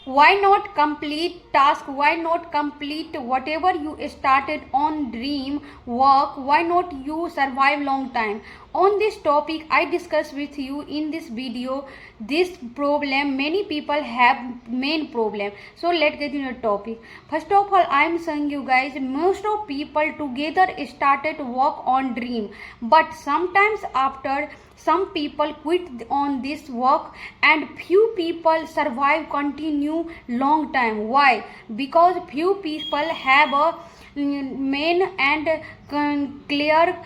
Why not complete task? Why not complete whatever you started on dream work? Why not you survive long time? On this topic I discuss with you in this video. This problem many people have, main problem. So let's get into the topic. First of all, I am saying you guys, most of people together started work on dream, but sometimes after some people quit on this work and few people survive continue long time. Why? Because few people have a main and clear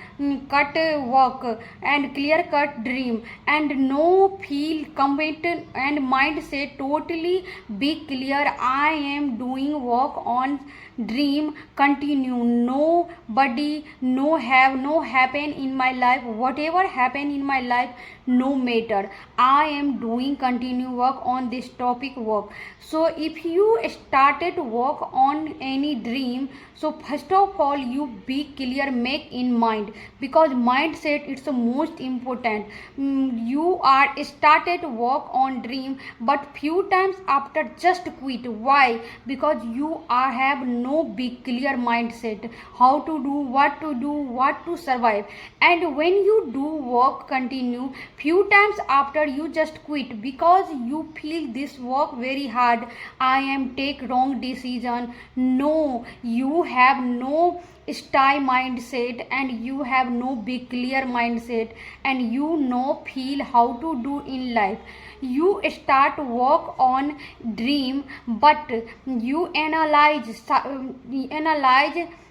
cut work and clear cut dream and no feel committed and mindset totally be clear. I am doing work on dream continue. Nobody no happen in my life, whatever happen in my life, no matter, I am doing continue work on this topic work. So if you started work on any dream, so first of all you be clear, make in mind, because mindset it's the most important. You are started work on dream but few times after just quit. Why? Because you are have no big clear mindset how to do, what to survive. And when you do work continue, few times after you just quit because you feel this work very hard, I am take wrong decision. No, you have no style mindset and you have no big clear mindset and you know feel how to do in life. You start work on dream but you analyze,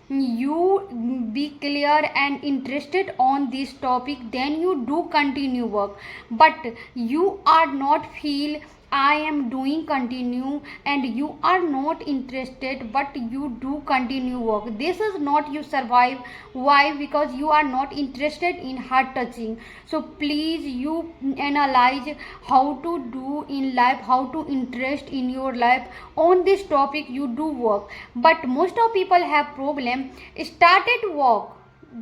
you be clear and interested on this topic, then you do continue work. But you are not feel I am doing continue and you are not interested but you do continue work, this is not you survive. Why? Because you are not interested in heart touching. So please you analyze how to do in life, how to interest in your life on this topic you do work. But most of people have problem started work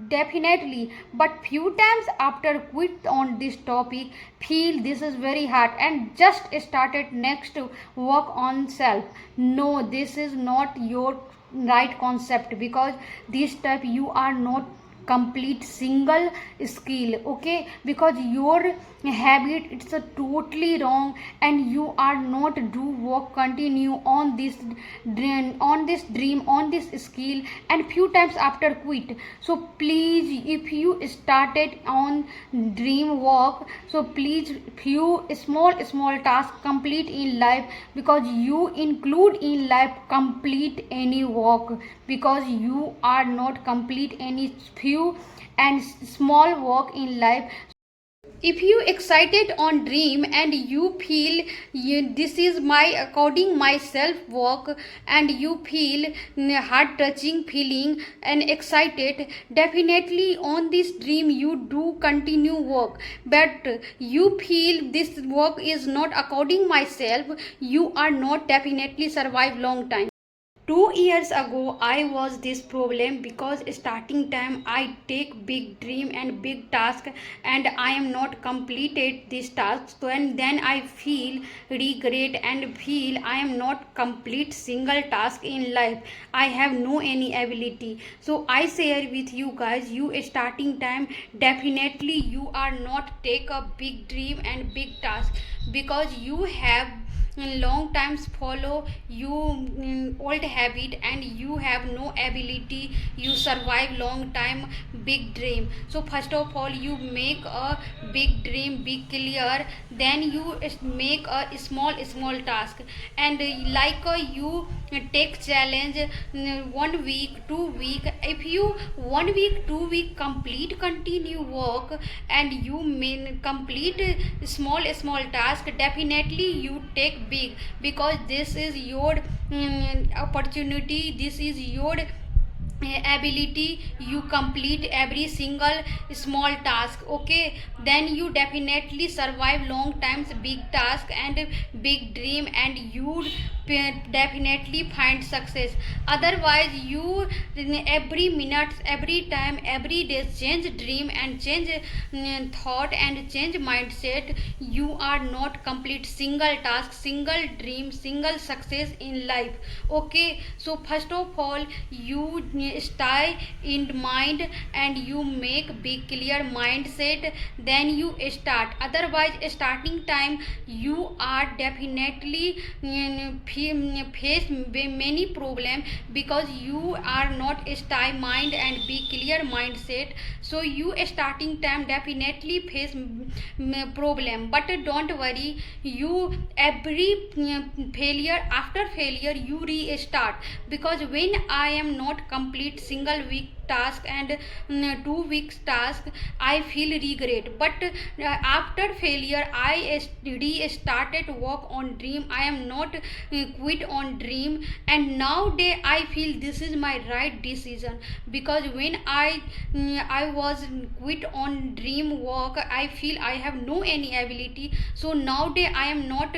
definitely but few times after quit on this topic, feel this is very hard and just started next to work on self. No, this is not your right concept, because this type you are not complete single skill, okay? Because your habit it's a totally wrong and you are not do work continue on this dream, on this skill and few times after quit. So please if you started on dream work, so please few small tasks complete in life, because you include in life complete any work, because you are not complete any few and small work in life. If you excited on dream and you feel this is my according myself work and you feel heart touching feeling and excited, definitely on this dream you do continue work. But you feel this work is not according myself, you are not definitely survive long time. 2 years ago I was this problem, because starting time I take big dream and big task and I am not completed this task, so and then I feel regret and feel I am not complete single task in life, I have no any ability. So I share with you guys, you starting time definitely you are not take a big dream and big task, because you have long times follow you old habit and you have no ability, you survive long time big dream. So first of all you make a big dream big clear, then you make a small task and like you take challenge 1 week 2 week. If you 1 week 2 week complete continue work and you mean complete small task, definitely you take big, because this is your opportunity, this is your ability you complete every single small task. Okay, then you definitely survive long times big task and big dream, and you definitely find success. Otherwise you every minute, every time, every day change dream and change thought and change mindset. You are not complete single task, single dream, single success in life. Okay, so first of all you stay in mind and you make big clear mindset, then you start. Otherwise starting time you are definitely face many problem, because you are not stay mind and be clear mindset. So you starting time definitely face problem, but don't worry, you every failure, after failure you restart. Because when I am not complete single week task and 2 weeks task, I feel regret. But after failure I restarted work on dream. I am not quit on dream, and nowadays I feel this is my right decision. Because when I was quit on dream work, I feel I have no any ability. So nowadays I am not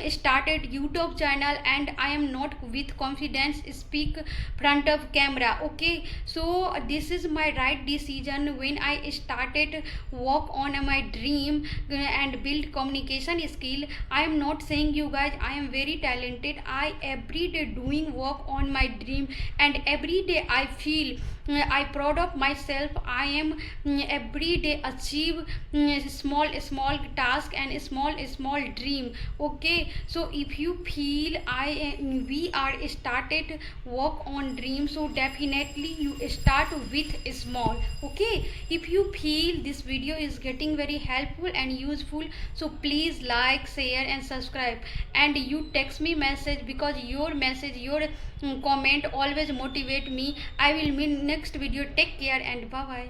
started YouTube channel, and I am not with confidence speak front of camera. Okay, so this is my right decision. When I started work on my dream and build communication skill, I am not saying you guys I am very talented. I every day doing work on my dream, and every day I feel I proud of myself. I am every day achieve small task and small dream. Okay, so if you feel we are started work on dream, so definitely you start with small. Okay, if you feel this video is getting very helpful and useful, so please like, share and subscribe, and you text me message, because your message, your comment always motivate me. I will meet next video. Take care and bye bye.